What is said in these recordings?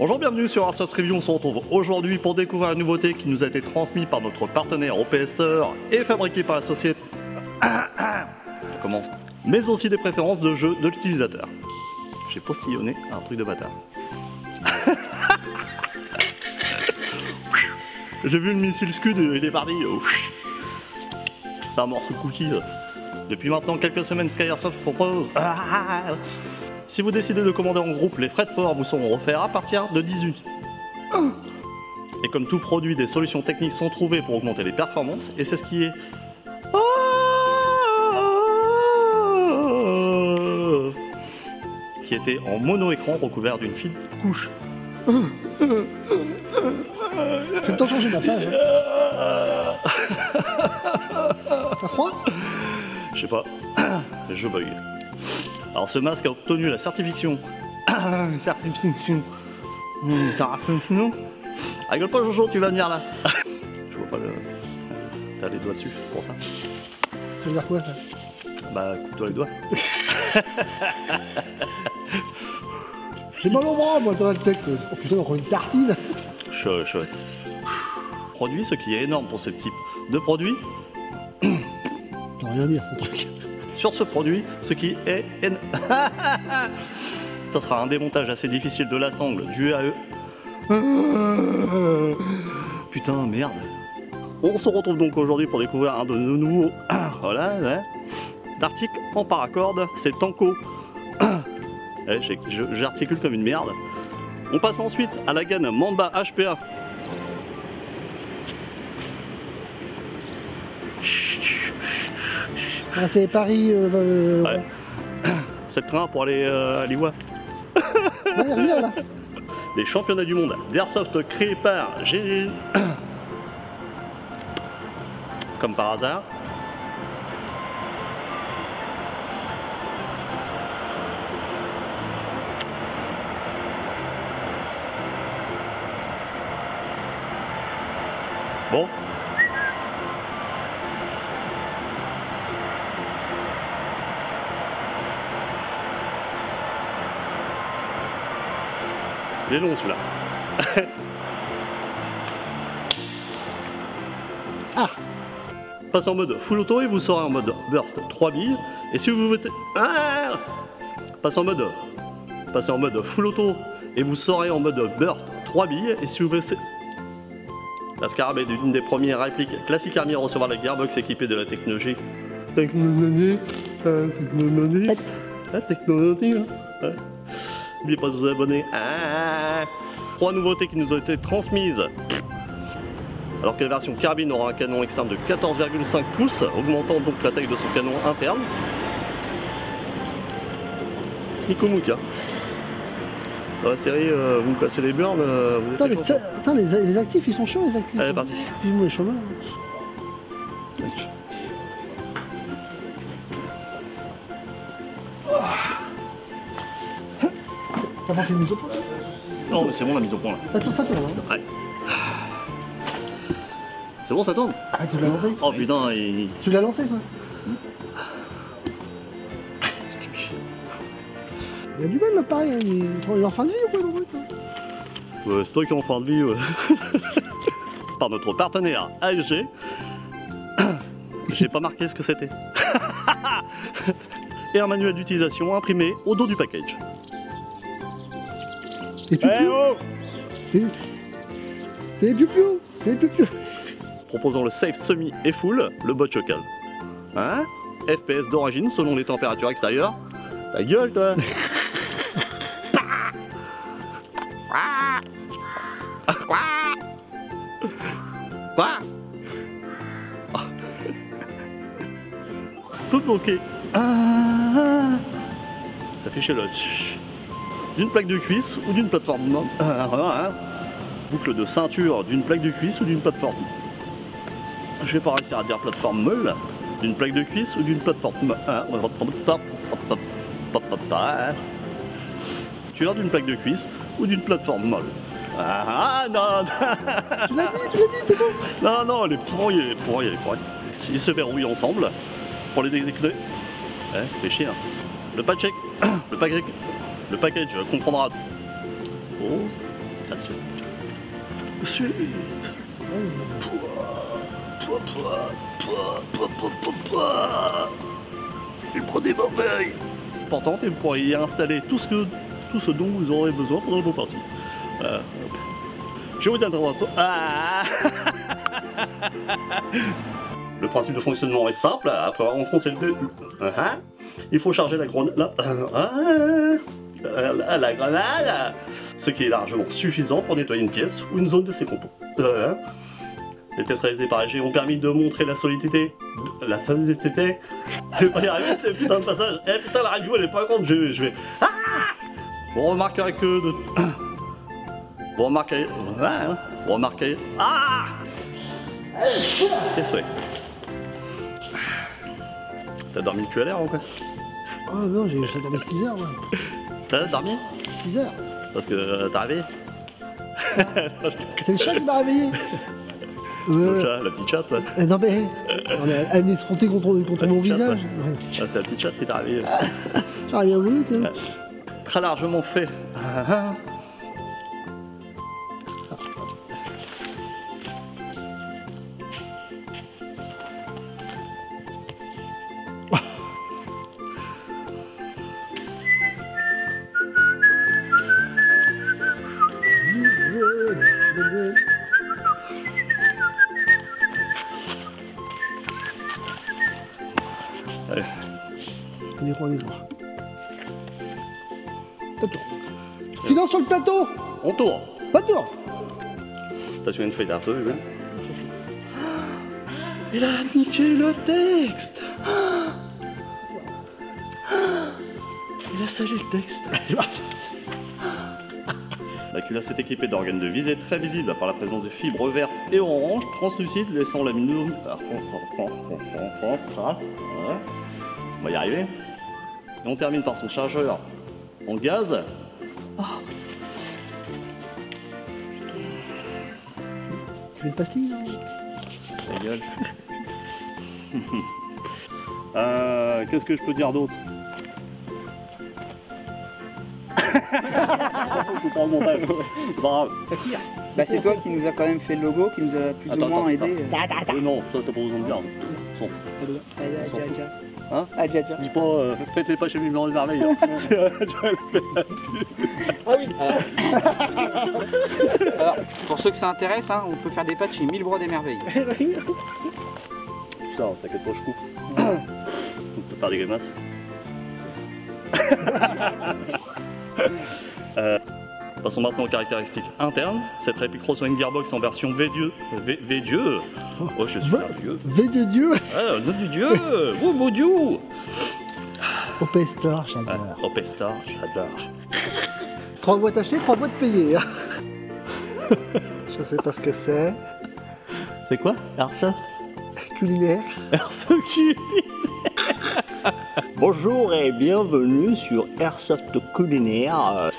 Bonjour, bienvenue sur Airsoft Review. On se retrouve aujourd'hui pour découvrir la nouveauté qui nous a été transmise par notre partenaire OPS Store et fabriquée par la société. On commence. Mais aussi des préférences de jeu de l'utilisateur. J'ai postillonné un truc de bâtard. J'ai vu le missile Scud et il est parti. C'est un morceau de cookie. Depuis maintenant quelques semaines, Sky Airsoft propose. Si vous décidez de commander en groupe, les frais de port vous seront offerts à partir de 18. Et comme tout produit, des solutions techniques sont trouvées pour augmenter les performances, et c'est ce qui est qui était en mono-écran recouvert d'une fine couche. Fais attention, j'ai ma page. Ça froid? Je sais pas, je bug. Alors ce masque a obtenu la certification. Certification. Rigole pas Jojo, tu vas venir là. Je vois pas le... T'as les doigts dessus pour ça. Ça veut dire quoi ça? Bah coupe-toi les doigts. J'ai mal au bras moi dans le texte. Oh putain, encore une tartine. Chouette. Produit, ce qui est énorme pour ce type de produit. Je peux rien dire ton truc. Sur ce produit, ce qui est ça sera un démontage assez difficile de l'assemble dû à eux. Putain, merde. On se retrouve donc aujourd'hui pour découvrir un de nos nouveaux voilà, d'articles en paracorde, c'est Tanko. J'articule comme une merde. On passe ensuite à la gaine Mamba HPA. Ah, c'est Paris. Ouais. C'est le train pour aller à Liwa. Ouais, reviens là. Les championnats du monde d'Airsoft créés par G. Comme par hasard. Bon. Il est long celui-là. Ah. Passez en mode full auto et vous serez en mode burst 3 billes. Et si vous votez... Passez en mode full auto et vous serez en mode burst 3 billes. Et si vous votez... La Scarab est une des premières répliques classiques armées à recevoir la Gearbox équipée de la technologie. Technologie. N'oubliez pas de vous abonner. 3 nouveautés qui nous ont été transmises. Alors que la version carabine aura un canon externe de 14,5 pouces, augmentant donc la taille de son canon interne. Nico Mouka. Dans la série, vous me cassez les burnes, vous êtes Attends, les actifs, ils sont chiants les actifs. Allez, parti. Excuse-moi les chômeurs. T'as pas fait une mise au point? Non, mais c'est bon la mise au point là. Ça tourne, hein? Ouais. C'est bon, ça tourne? Ah, tu l'as lancé? Oh putain, il... Tu l'as lancé, toi? Il y a du mal là, pareil, hein. Il est en fin de vie ou quoi, le truc? Ouais, c'est toi qui es en fin de vie, ouais. Par notre partenaire ASG. J'ai pas marqué ce que c'était. Et un manuel d'utilisation imprimé au dos du package. C'est les piou-piou. Proposant le safe semi et full, le bot chocal. Hein? FPS d'origine selon les températures extérieures. Ta gueule, toi! Quoi? Tout bloqué. Ça fait chez le d'une plaque de cuisse ou d'une plateforme. Boucle de ceinture d'une plaque de cuisse ou d'une plateforme. Je vais pas réussir à dire plateforme molle. D'une plaque de cuisse ou d'une plateforme. Tu as d'une plaque de cuisse ou d'une plateforme molle. Non. Tu l'as dit, c'est bon. Non, les pourris. Ils se verrouillent ensemble pour les déclencher. Fais chier. Le package comprendra 11, La suite. Suite. Il prend des merveilles importantes et vous pourrez y installer tout ce dont vous aurez besoin pendant vos parties. Je vous donnerai votre... Le principe de fonctionnement est simple. Après avoir enfoncé le 2, il faut charger la grenade. La grenade, ce qui est largement suffisant pour nettoyer une pièce ou une zone de ses composants. Les tests réalisés par AG ont permis de montrer la solidité. Je vais pas y arriver, c'était putain de passage. Eh putain, la review elle est pas grande, je vais. Vous remarquerez que Vous remarquerez. Qu'est-ce que c'est? T'as dormi le cul à l'air ou quoi? Ah non, j'ai dormi 6 heures, ouais. T'as dormi? 6 heures. Parce que t'as réveillé? C'est le chat qui m'a réveillé. Le chat, la petite chatte, là. Non mais, elle est frontée contre mon visage. Ouais. Ah, c'est la petite chatte qui t'a réveillé. J'aurais bien voulu, tu sais. Très largement fait. Allez. On y croit. Plateau. Silence sur le plateau. On tourne. Pas de tour. T'as su une feuille d'arteau, lui. Il a niqué le texte. Il a sali le texte. La culasse est équipée d'organes de visée très visibles par la présence de fibres vertes et oranges translucides laissant l'aluminium. On va y arriver. Et on termine par son chargeur en gaz. Tu veux une pastille, non? Ta gueule. Qu'est-ce que je peux dire d'autre? C'est pas en montage. Bravo. Bah c'est toi qui nous a quand même fait le logo, qui nous a plus ou moins aidé. Non, ça t'as pas besoin de dire. Son. Hein? Dis pas, faites-les pas chez Numéro de Merveille. Ah oui. Alors, pour ceux que ça intéresse, hein, on peut faire des patchs chez 1000 bras des merveilles. Ça, t'inquiète pas, je coupe. On peut faire des grimaces. Passons maintenant aux caractéristiques internes. Cette réplique reçoit une gearbox en version V-Dieu. V-Dieu. Oh, je suis un vieux. V de Dieu. Ah, nom du Dieu. Oh, mon Dieu. Opestor, j'adore. Opestor, j'adore. 3 boîtes achetées, 3 boîtes payées. Je sais pas ce que c'est. C'est quoi? Airsoft Culinaire. Airsoft culinaire. Bonjour et bienvenue sur Airsoft culinaire.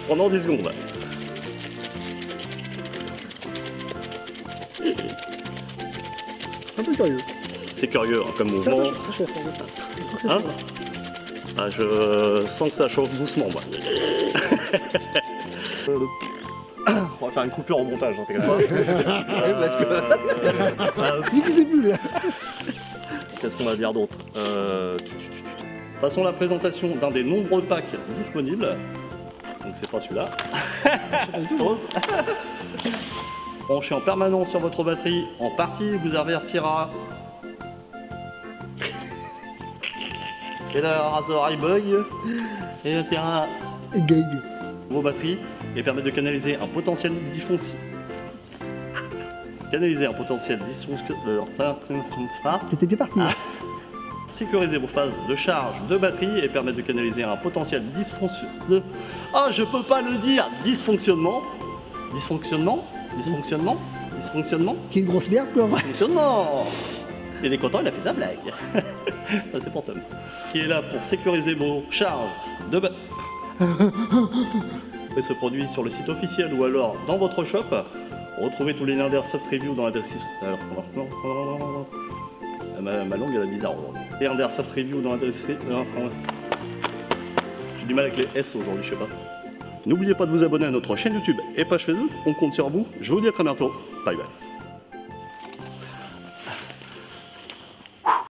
Pendant 10 secondes. Un peu curieux. C'est curieux hein, comme mouvement. Très chaud, Hein? Ah, je sens que ça chauffe doucement. Moi. On va faire une coupure au montage, hein, parce que... Il disait plus là. Qu'est-ce qu'on va dire d'autre? Passons à la présentation d'un des nombreux packs disponibles. Donc c'est pas celui-là. Branchez en permanence sur votre batterie en partie vous avertira. Et la Razer iBug et le terrain Gag. vos batteries et permet de canaliser un potentiel dysfonction. Canaliser un potentiel dysfonction. C'était bien parti. Sécuriser vos phases de charge de batterie et permettre de canaliser un potentiel dysfonctionnement. Ah, je peux pas le dire. Dysfonctionnement. Dysfonctionnement. Dysfonctionnement. Dysfonctionnement. Qui est une grosse merde, quoi. Dysfonctionnement. Il est content, il a fait sa blague. Ça, c'est pour Tom. Qui est là pour sécuriser vos charges de batterie. Et se produit sur le site officiel ou alors dans votre shop. Retrouvez tous les liens d'Airsoft Review dans la description. Ma langue elle est bizarre aujourd'hui. Et un d'Airsoft Review dans la description. J'ai du mal avec les S aujourd'hui, je sais pas. N'oubliez pas de vous abonner à notre chaîne YouTube et page Facebook. On compte sur vous. Je vous dis à très bientôt. Bye bye.